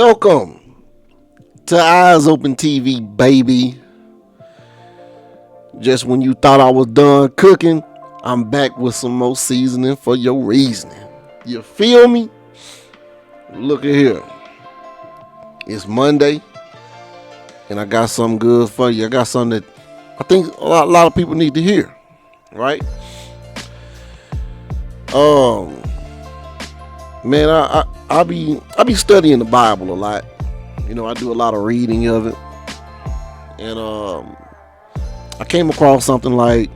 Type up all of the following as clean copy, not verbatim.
Welcome to Eyes Open TV, baby. Just when you thought I was done cooking, I'm back with some more seasoning for your reasoning. You feel me? Look at here. It's Monday, and I got something good for you. I got something that I think a lot of people need to hear, right? Um, man, I be studying the Bible a lot. You know, I do a lot of reading of it, and I came across something like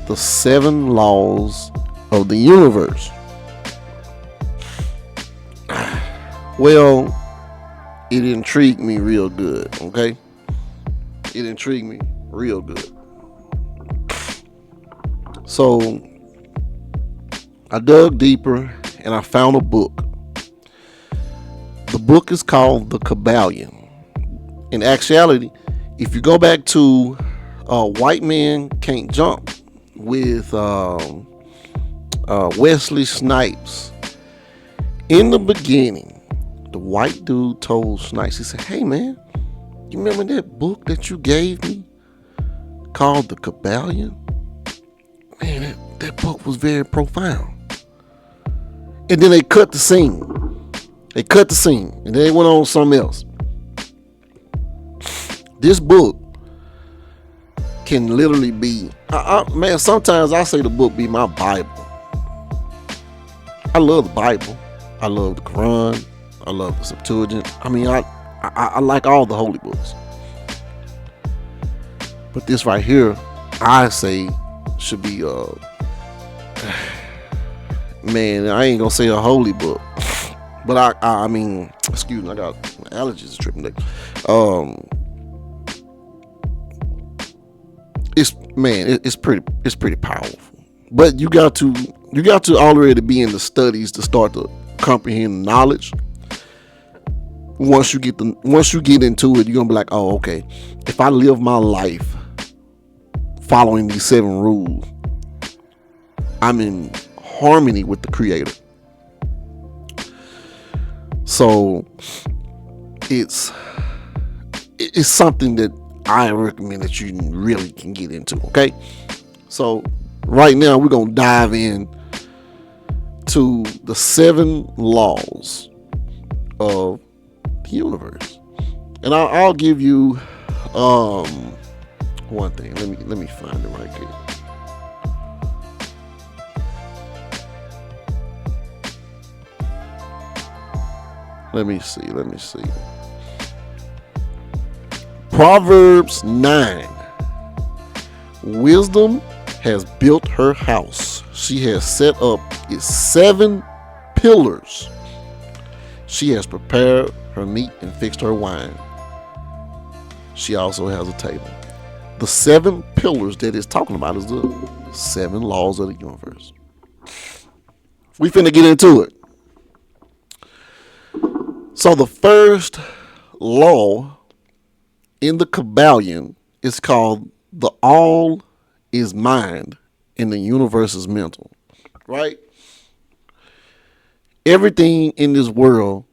the 7 laws of the universe. Well, it intrigued me real good, okay? It intrigued me real good. So I dug deeper and I found a book. The book is called the Kyballion. In actuality, if you go back to White Man Can't Jump with Wesley Snipes, in the beginning, the white dude told Snipes, he said, "Hey man, you remember that book that you gave me called the Kyballion? Man, that book was very profound." And then they cut the scene. And then they went on something else. This book can literally be, man, sometimes I say the book be my Bible. I love the Bible. I love the Quran. I love the Septuagint. I mean, I like all the holy books. But this right here, I say, should be, man, I ain't gonna say a holy book. But I mean, excuse me, I got allergies tripping today. It's pretty powerful. But you got to already be in the studies to start to comprehend knowledge. Once you get into it, you're gonna be like, oh, okay. If I live my life following these 7 rules, I'm in harmony with the Creator. So it's something that I recommend that you really can get into. Okay, so right now we're gonna dive in to the 7 laws of the universe, and I'll give you one thing. Let me find it right here. Let me see. Proverbs 9. Wisdom has built her house. She has set up its 7 pillars. She has prepared her meat and fixed her wine. She also has a table. The 7 pillars that it's talking about is the 7 laws of the universe. We finna get into it. So the first law in the Kyballion is called the all is mind and the universe is mental. Right? Everything in this world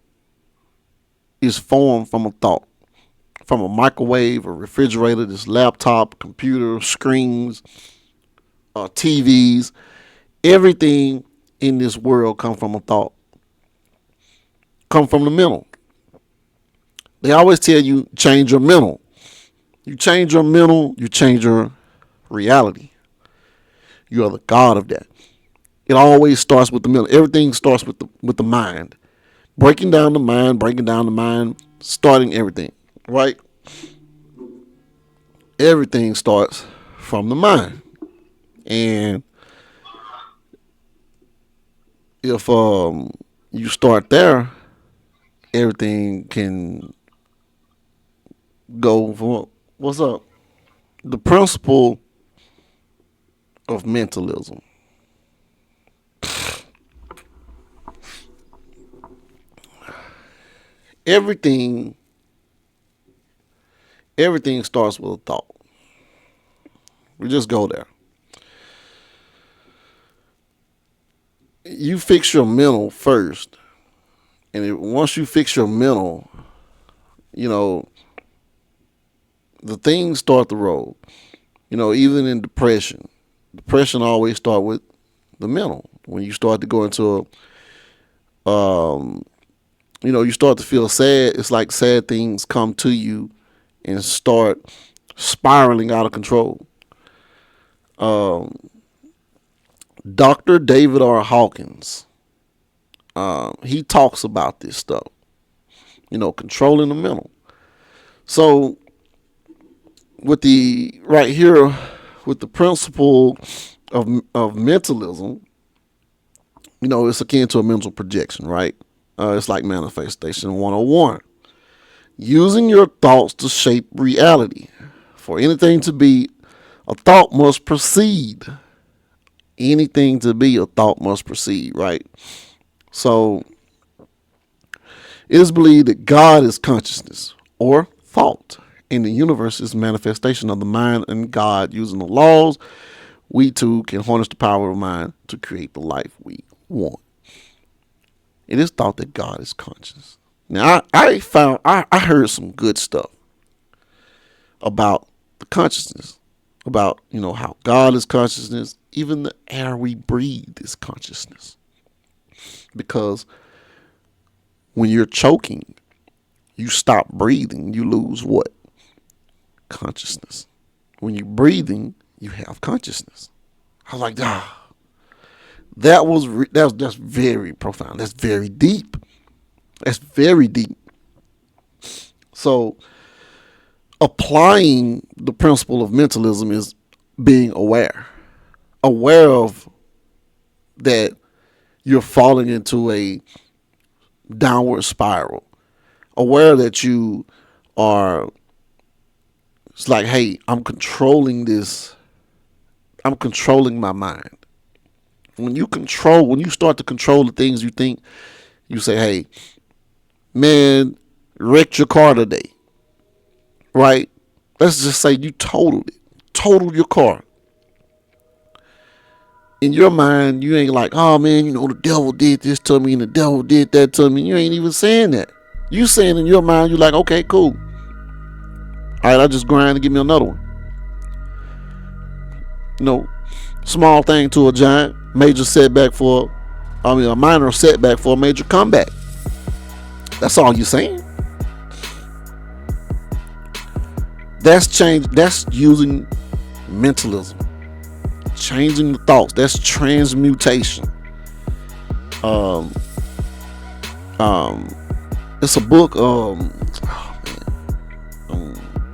is formed from a thought. From a microwave, a refrigerator, this laptop, computer, screens, TVs. Everything in this world comes from a thought. Come from the mental. They always tell you change your mental. You change your mental, you change your reality. You are the God of that. It always starts with the mental. Everything starts with the mind. Breaking down the mind, starting everything. Right? Everything starts from the mind. And if you start there, everything can go for what's up. The principle of mentalism. Everything starts with a thought. We just go there. You fix your mental first, Once you fix your mental, you know, the things start to roll. Even in depression always start with the mental. When you start to go into you start to feel sad. It's like sad things come to you and start spiraling out of control. Um, Dr. David R. Hawkins, he talks about this stuff. Controlling the mental. So with the right here with the principle of mentalism, it's akin to a mental projection, right? It's like manifestation 101. Using your thoughts to shape reality. For anything to be, a thought must proceed. Anything to be, a thought must proceed, right? So it is believed that God is consciousness or thought, and the universe is manifestation of the mind and God. Using the laws, we too can harness the power of mind to create the life we want. It is thought that God is conscious. Now, I heard some good stuff about the consciousness, about, how God is consciousness. Even the air we breathe is consciousness. Because when you're choking, you stop breathing, you lose what? Consciousness. When you're breathing, you have consciousness. I was like, that's very profound. That's very deep. That's very deep. So applying the principle of mentalism is being aware of that you're falling into a downward spiral, aware that you are, it's like, hey, I'm controlling my mind. When you start to control the things you think, you say, hey, man, wrecked your car today, right? Let's just say you totaled your car. In your mind, you ain't like, oh man, the devil did this to me and the devil did that to me. You ain't even saying that. You saying in your mind, you like, okay, cool. All right, I just grind and give me another one. Small thing to a giant, a minor setback for a major comeback. That's all you're saying. That's change. That's using mentalism, changing the thoughts. That's transmutation. It's a book. I'm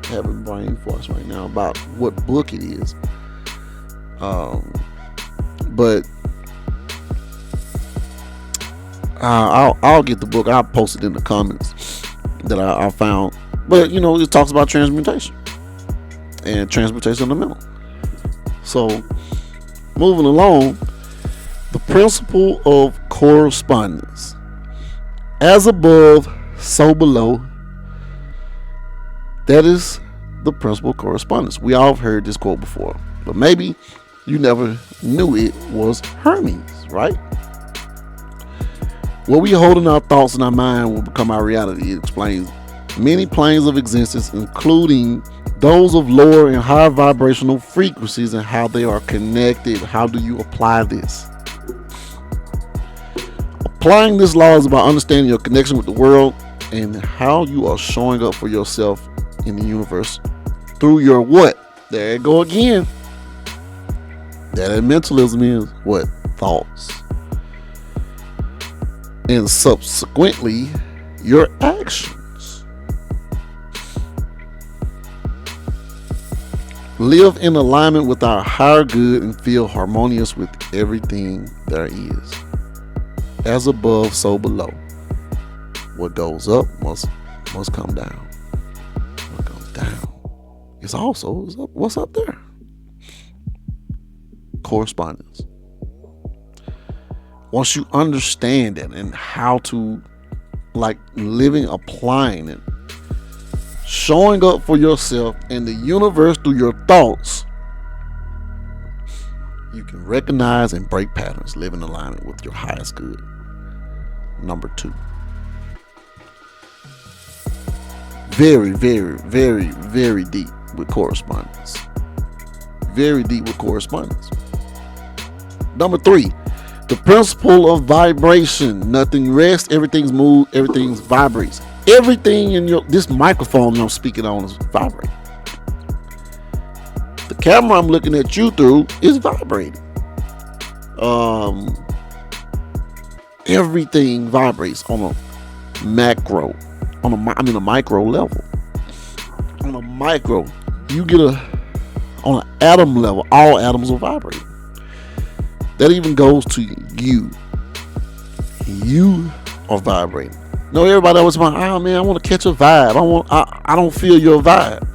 having brain farts right now about what book it is. But I'll get the book. I'll post it in the comments that I found. But it talks about transmutation and transmutation of the mental. So moving along, the principle of correspondence. As above, so below. That is the principle of correspondence. We all have heard this quote before, but maybe you never knew it was Hermes, right? What we hold in our thoughts and our mind will become our reality. It explains many planes of existence, including those of lower and higher vibrational frequencies, and how they are connected. How do you apply this? Applying this law is about understanding your connection with the world and how you are showing up for yourself in the universe through your what? There you go again. That mentalism is what? Thoughts. And subsequently, your actions. Live in alignment with our higher good and feel harmonious with everything there is. As above, so below. What goes up must come down. What goes down is also up. What's up there? Correspondence. Once you understand it and how to applying it, showing up for yourself and the universe through your thoughts, you can recognize and break patterns, live in alignment with your highest good. Number 2, very, very, very, very deep with correspondence. Very deep with correspondence. Number 3, the principle of vibration. Nothing rests, everything's moved, everything vibrates. Everything in this microphone I'm speaking on is vibrating. The camera I'm looking at you through is vibrating. Everything vibrates on a macro, on a micro level. On a micro, you get on an atom level, all atoms are vibrating. That even goes to you. You are vibrating. No, everybody always about, oh man, I want to catch a vibe. I don't feel your vibe.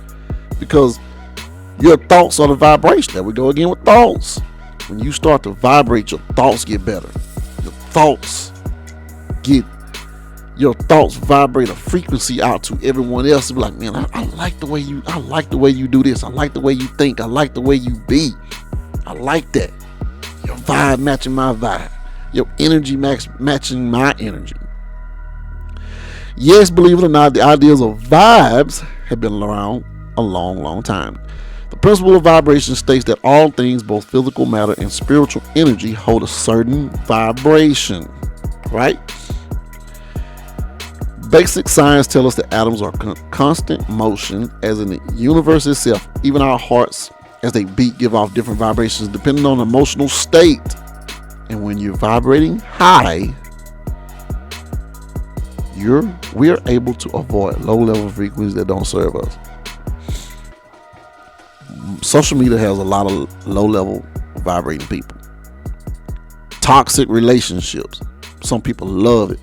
Because your thoughts are the vibration. There we go again with thoughts. When you start to vibrate, your thoughts get better. Your thoughts vibrate a frequency out to everyone else. Be like, man, I like the way you do this. I like the way you think. I like the way you be. I like that. Your vibe matching my vibe. Your energy matching my energy. Yes, believe it or not, the ideas of vibes have been around a long, long time. The principle of vibration states that all things, both physical matter and spiritual energy, hold a certain vibration, right? Basic science tells us that atoms are constant motion, as in the universe itself. Even our hearts, as they beat, give off different vibrations depending on the emotional state. And when you're vibrating high, we are able to avoid low-level frequencies that don't serve us. Social media has a lot of low-level vibrating people. Toxic relationships. Some people love it.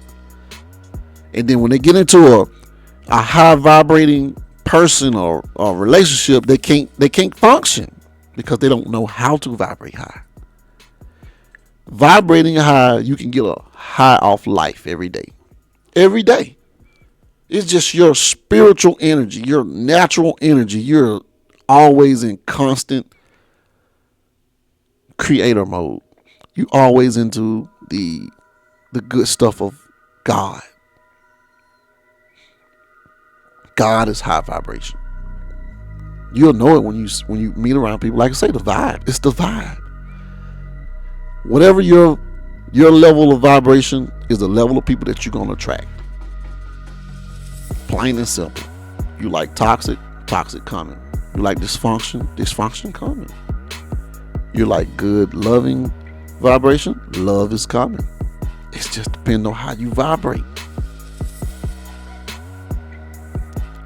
And then when they get into a high vibrating person or relationship, they can't function because they don't know how to vibrate high. Vibrating high, you can get a high off life every day. Every day. It's just your spiritual energy, your natural energy. You're always in constant creator mode. You always into the good stuff of God. God is high vibration. You'll know it when you meet around people. Like I say, the vibe. It's the vibe. Whatever your level of vibration is, the level of people that you're gonna attract. Plain and simple. You like toxic coming. You like dysfunction coming. You like good, loving vibration, love is coming. It's just depending on how you vibrate.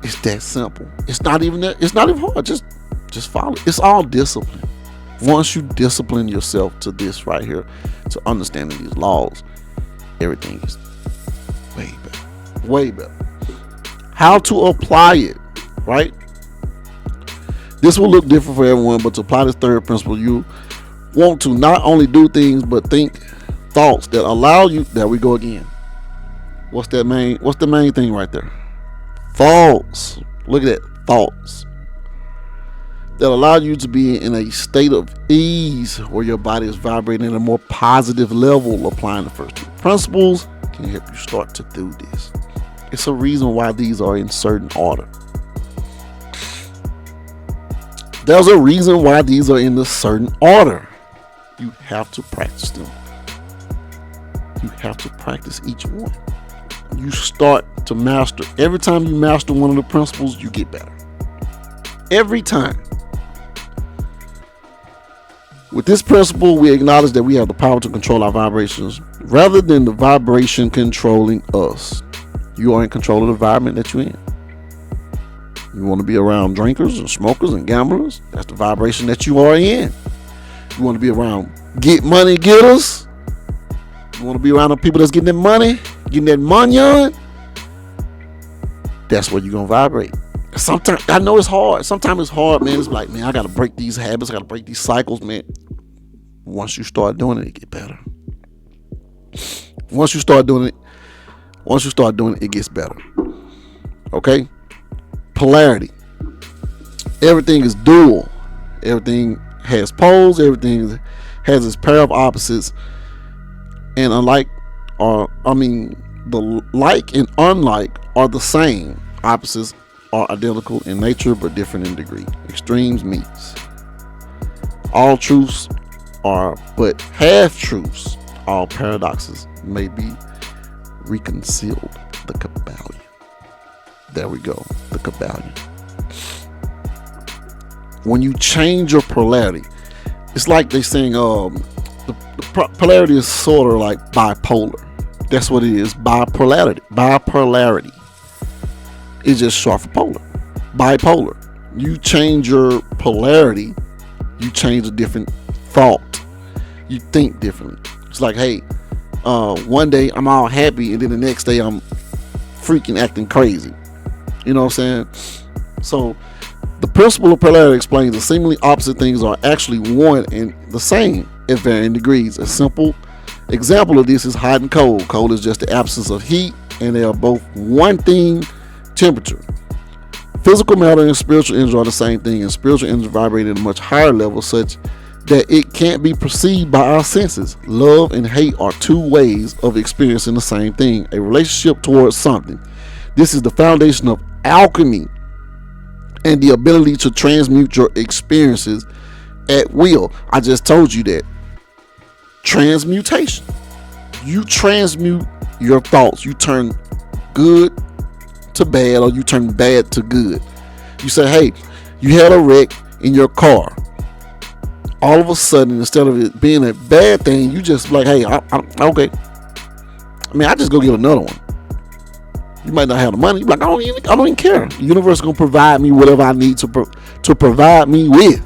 It's that simple. It's not even hard. Just follow. It's all discipline. Once you discipline yourself to this right here, to understanding these laws, everything is way better. Way better. How to apply it, right? This will look different for everyone, but to apply this third principle, you want to not only do things, but think thoughts that allow you. There we go again. What's the main thing right there? Thoughts. Look at that. Thoughts that allow you to be in a state of ease where your body is vibrating at a more positive level. Applying the first two principles can help you start to do this. It's a reason why these are in certain order. There's a reason why these are in a certain order. You have to practice them. You have to practice each one. You start to master. Every time you master one of the principles, you get better. Every time. With this principle, we acknowledge that we have the power to control our vibrations rather than the vibration controlling us. You are in control of the environment that you're in. You want to be around drinkers and smokers and gamblers? That's the vibration that you are in. You want to be around get money getters? You want to be around the people that's getting that money, getting that money on? That's where you're going to vibrate. Sometimes, I know it's hard. Sometimes it's hard, man. It's like, man, I got to break these habits. I got to break these cycles, man. Once you start doing it, it get better. Once you start doing it, it gets better. Okay? Polarity. Everything is dual. Everything has poles. Everything has its pair of opposites. And the like and unlike are the same opposites are identical in nature but different in degree. Extremes meets. All truths are but half truths. All paradoxes may be reconciled. The Kyballion. There we go. The Kyballion. When you change your polarity, it's like they saying the polarity is sort of like bipolar. That's what it is. Bipolarity. Bipolarity. It's just short for polar. Bipolar. You change your polarity, you change a different thought. You think differently. It's like, hey, one day I'm all happy and then the next day I'm freaking acting crazy. You know what I'm saying? So the principle of polarity explains that seemingly opposite things are actually one and the same at varying degrees. A simple example of this is hot and cold. Cold is just the absence of heat, and they are both one thing, temperature. Physical matter and spiritual energy are the same thing, and spiritual energy vibrates at a much higher level, such that it can't be perceived by our senses. Love and hate are two ways of experiencing the same thing, a relationship towards something. This is the foundation of alchemy and the ability to transmute your experiences at will. I just told you that. Transmutation. You transmute your thoughts. You turn good to bad, or you turn bad to good. You say, hey, you had a wreck in your car. All of a sudden, instead of it being a bad thing, you just like, hey, I'm okay. I mean, I just go get another one. You might not have the money. You're like, I don't even care. The universe is gonna provide me whatever I need to provide me with.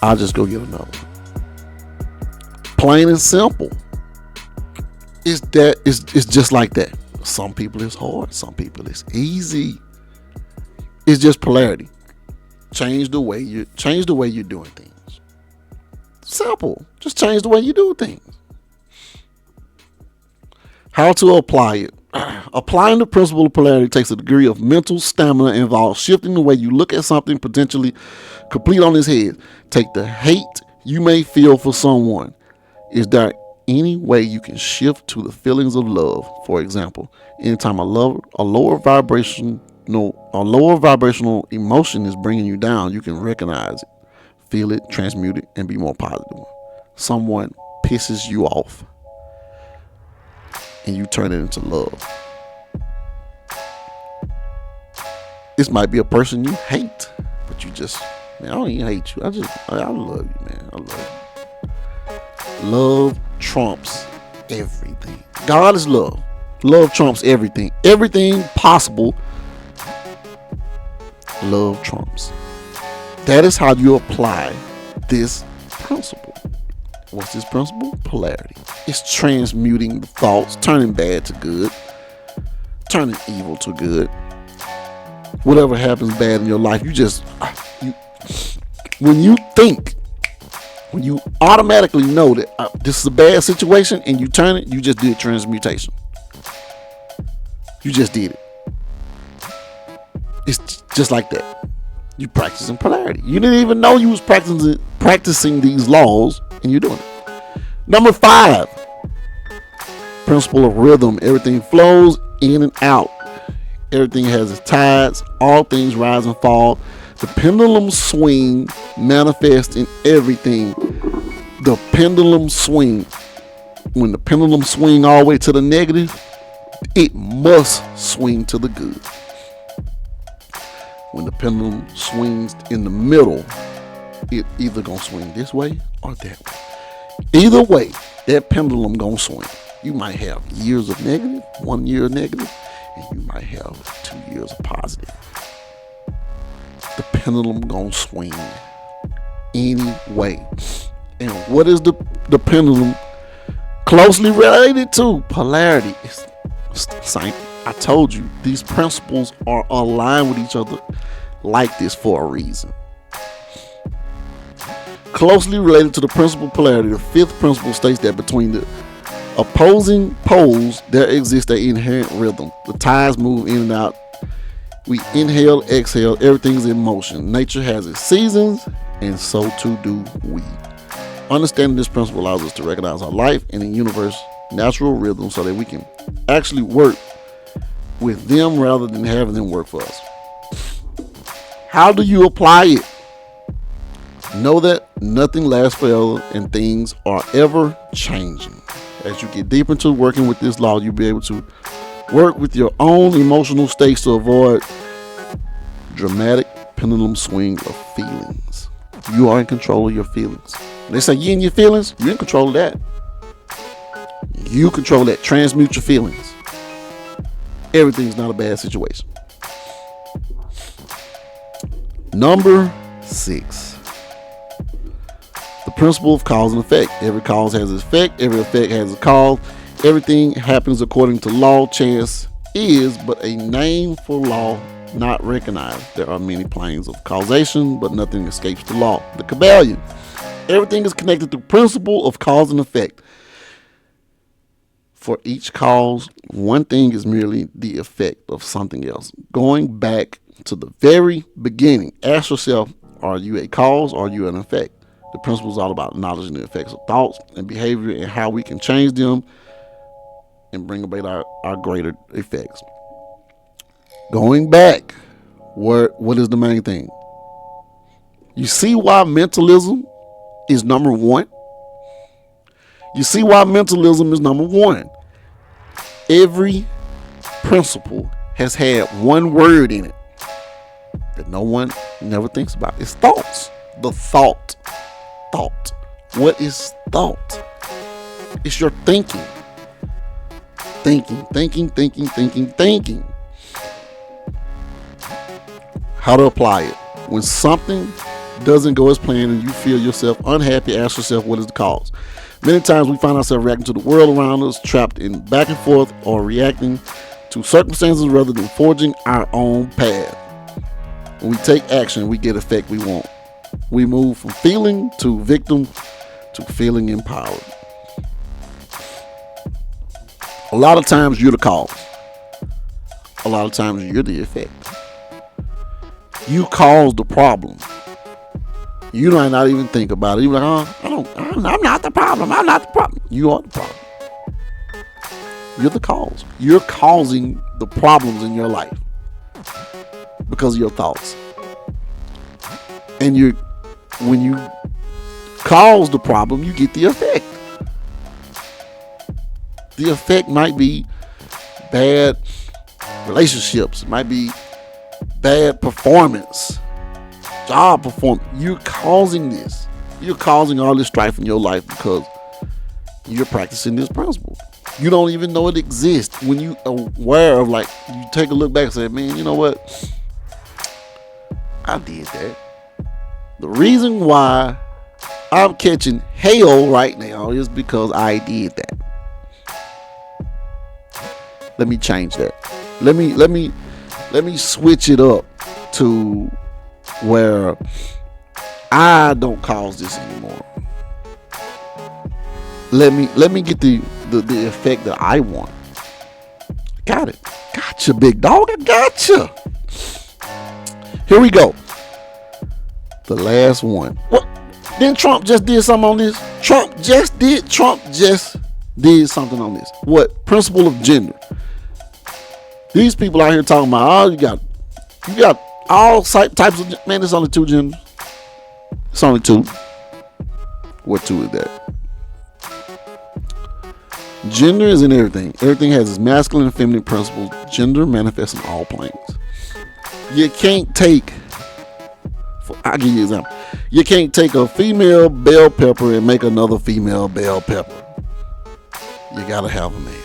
I'll just go get another one. Plain and simple. It's just like that. Some people it's hard. Some people it's easy. It's just polarity. Change the way you're doing things. Simple. Just change the way you do things. How to apply it. Applying the principle of polarity takes a degree of mental stamina and involves shifting the way you look at something potentially complete on its head. Take the hate you may feel for someone. Is there any way you can shift to the feelings of love? For example, anytime a lower vibrational emotion is bringing you down, you can recognize it, feel it, transmute it, and be more positive. Someone pisses you off, and you turn it into love. This might be a person you hate, but you just, man, I don't even hate you. I love you, man. I love you. Love trumps everything. God is love. Love trumps everything. Everything possible, love trumps. That is how you apply this principle. What's this principle? Polarity. It's transmuting the thoughts, turning bad to good, turning evil to good. Whatever happens bad in your life, when you automatically know that this is a bad situation and you turn it, you just did transmutation. You just did it. It's just like that. You practicing polarity. You didn't even know you was practicing these laws, and you're doing it. Number 5, principle of rhythm. Everything flows in and out. Everything has its tides. All things rise and fall. The pendulum swing manifests in everything. The pendulum swing. When the pendulum swing all the way to the negative, it must swing to the good. When the pendulum swings in the middle, it either gonna swing this way or that way. Either way, that pendulum gonna swing. You might have years of negative, 1 year of negative, and you might have 2 years of positive. The pendulum gonna swing anyway. And what is the pendulum closely related to? Polarity. It's the same. I told you, these principles are aligned with each other like this for a reason. Closely related to the principle of polarity, the 5th principle states that between the opposing poles there exists an inherent rhythm. The tides move in and out. We inhale, exhale, everything's in motion. Nature has its seasons, and so too do we. Understanding this principle allows us to recognize our life and the universe natural rhythm so that we can actually work with them rather than having them work for us. How do you apply it? Know that nothing lasts forever and things are ever changing. As you get deeper into working with this law, you'll be able to work with your own emotional states to avoid dramatic pendulum swing of feelings. You are in control of your feelings. They say you in your feelings, you're in control of that. You control that. Transmute your feelings. Everything's not a bad situation. Number 6. The principle of cause and effect. Every cause has an effect. Every effect has a cause. Everything happens according to law. Chance is but a name for law not recognized. There are many planes of causation, but nothing escapes the law. The Kyballion. Everything is connected to the principle of cause and effect. For each cause, one thing is merely the effect of something else. Going back to the very beginning, ask yourself, are you a cause or are you an effect? The principle is all about acknowledging the effects of thoughts and behavior and how we can change them and bring about our greater effects. Going back, what is the main thing? You see why mentalism is number 1? You see why mentalism is number 1. Every principle has had one word in it that no one never thinks about. It's thoughts. The thought. Thought. What is thought? It's your thinking. Thinking. How to apply it. When something doesn't go as planned and you feel yourself unhappy, ask yourself, what is the cause? Many times we find ourselves reacting to the world around us, trapped in back and forth, or reacting to circumstances rather than forging our own path. When we take action, we get the effect we want. We move from feeling to victim to feeling empowered. A lot of times you're the cause. A lot of times you're the effect. You cause the problem. You might not even think about it. You're like, I'm not the problem. I'm not the problem. You are the problem. You're the cause. You're causing the problems in your life because of your thoughts. And when you cause the problem, you get the effect. The effect might be bad relationships. It might be bad performance. Job performance. You're causing this. You're causing all this strife in your life because you're practicing this principle. You don't even know it exists. When you aware of, like, you take a look back and say, man, you know what? I did that. The reason why I'm catching hell right now is because I did that. Let me change that. Let me switch it up to where I don't cause this anymore. Let me get the effect that I want. Got it. Gotcha, big dog. I gotcha. Here we go. The last one. What? Then Trump just did something on this? Trump just did something on this. What? Principle of gender. These people out here talking about, you got all types of, man, it's only 2 genders. It's only 2. What 2 is that? Gender is in everything. Everything has its masculine and feminine principles. Gender manifests in all planes. You can't take, I'll give you an example. You can't take a female bell pepper and make another female bell pepper. You gotta have a male.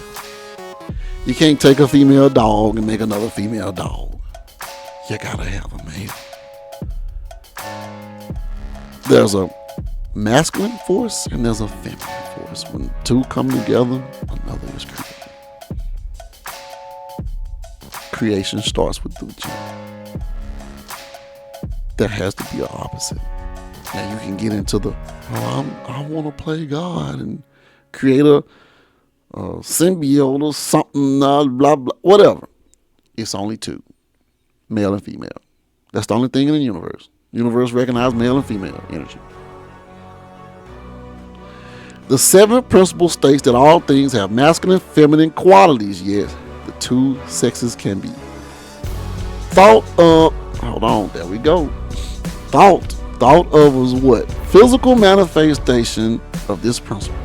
You can't take a female dog and make another female dog. You gotta have a male. There's a masculine force and there's a feminine force. When 2 come together, another is created. Creation starts with the gender. There has to be an opposite. Now you can get into I want to play God and create a symbiote or something, blah, blah, whatever. It's only 2, male and female. That's the only thing in the universe. The universe recognizes male and female energy. The 7th principle states that all things have masculine and feminine qualities. Yes, the two sexes can be thought of. Hold on, there we go. Thought of as what? Physical manifestation of this principle.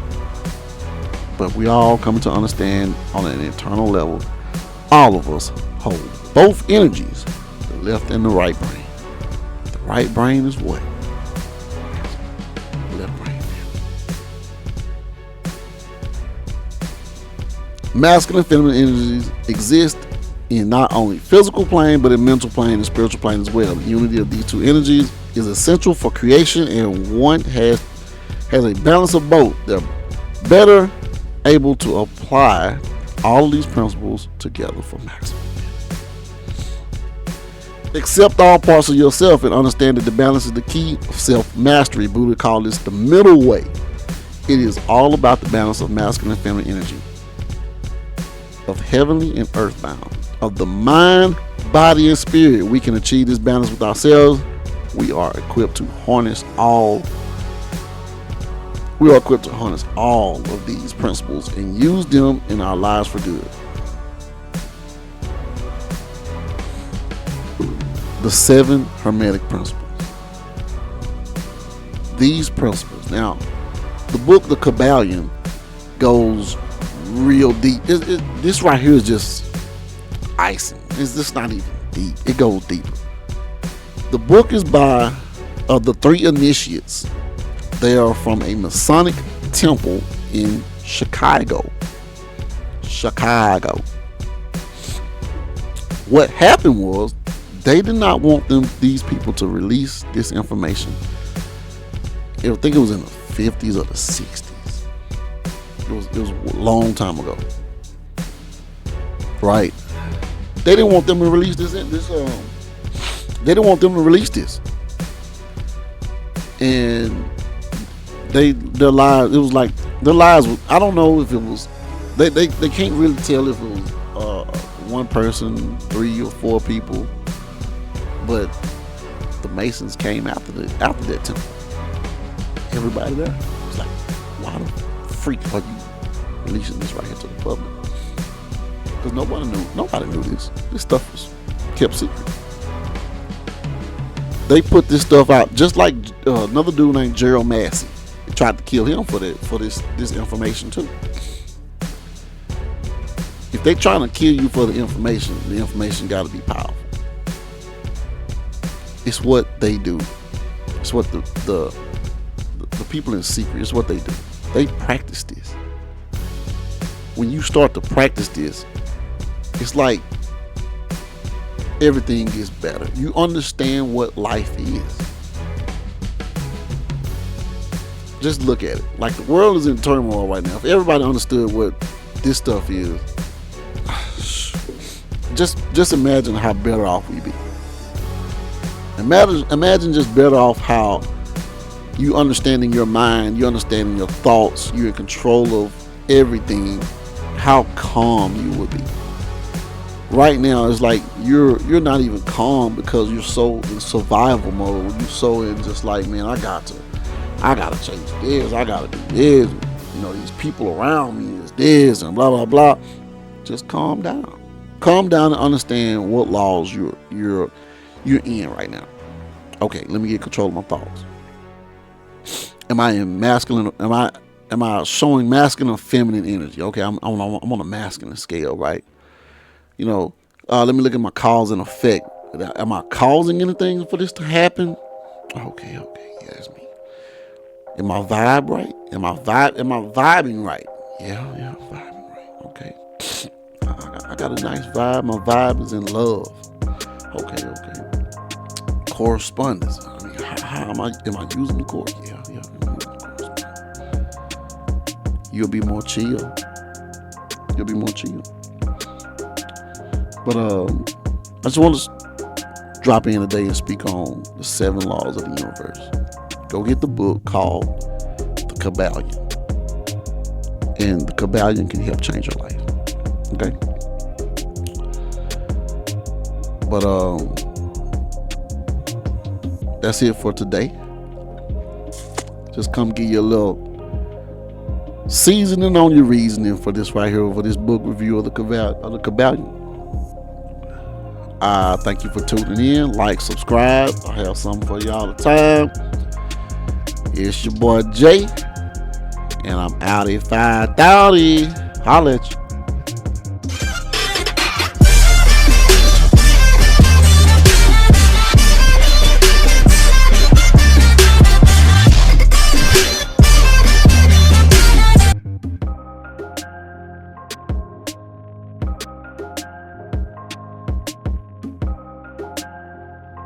But we all come to understand on an internal level, all of us hold both energies, the left and the right brain. The right brain is what? The left brain. Masculine and feminine energies exist in not only physical plane, but in mental plane and spiritual plane as well. The unity of these two energies is essential for creation, and one has a balance of both. They're better able to apply all of these principles together for maximum. Accept all parts of yourself and understand that the balance is the key of self-mastery. Buddha called this the middle way. It is all about the balance of masculine and feminine energy, of heavenly and earthbound, of the mind, body, and spirit. We can achieve this balance with ourselves. We are equipped to harness all of these principles and use them in our lives for good. The 7 Hermetic Principles. These principles. Now, the book, The Kyballion, goes real deep. This right here is just icing. It's just not even deep. It goes deeper. The book is by the 3 initiates. They are from a Masonic temple in Chicago. What happened was they did not want these people to release this information. I think it was in the 50s or the 60s. It was a long time ago. Right. They didn't want them to release this. They didn't want them to release this. And their lives, it was like their lives. I don't know if it was. They can't really tell if it was one person, 3 or 4 people. But the Masons came after that temple. Everybody there was like, why the freak are you releasing this right here to the public? Because nobody knew this. This stuff was kept secret. They put this stuff out just like another dude named Gerald Massey. They tried to kill him for this information too. If they trying to kill you for the information got to be powerful. It's what they do. It's what the people in secret. It's what they do. They practice this. When you start to practice this, it's like everything gets better. You understand what life is. Just look at it. Like the world is in turmoil right now. If everybody understood what this stuff is, just imagine how better off we'd be. Imagine just better off how you understanding your mind, you understanding your thoughts, you're in control of everything, how calm you would be. Right now, it's like you're not even calm because you're so in survival mode. You're so in just like, man, I gotta change this, I gotta do this. You know, these people around me is this and blah blah blah. Just calm down. Calm down and understand what laws you're in right now. Okay, let me get control of my thoughts. Am I in masculine? Am I showing masculine or feminine energy? Okay, I'm on a masculine scale, right? You know, let me look at my cause and effect. Am I causing anything for this to happen? Okay, yeah, that's me. Am I vibe right? Am I vibing right? Yeah, vibing right. Okay. I got a nice vibe. My vibe is in love. Okay. Correspondence. I mean, how am I using the core? Yeah. You'll be more chill. But I just want to drop in today and speak on the 7 laws of the universe. Go get the book called The Kyballion. And the Kyballion can help change your life. Okay? But that's it for today. Just come give you a little seasoning on your reasoning for this right here, for this book review of the Kyballion. Thank you for tuning in. Like, subscribe. I have something for you all the time. It's your boy Jay, and I'm out at 5:30. Holla at you.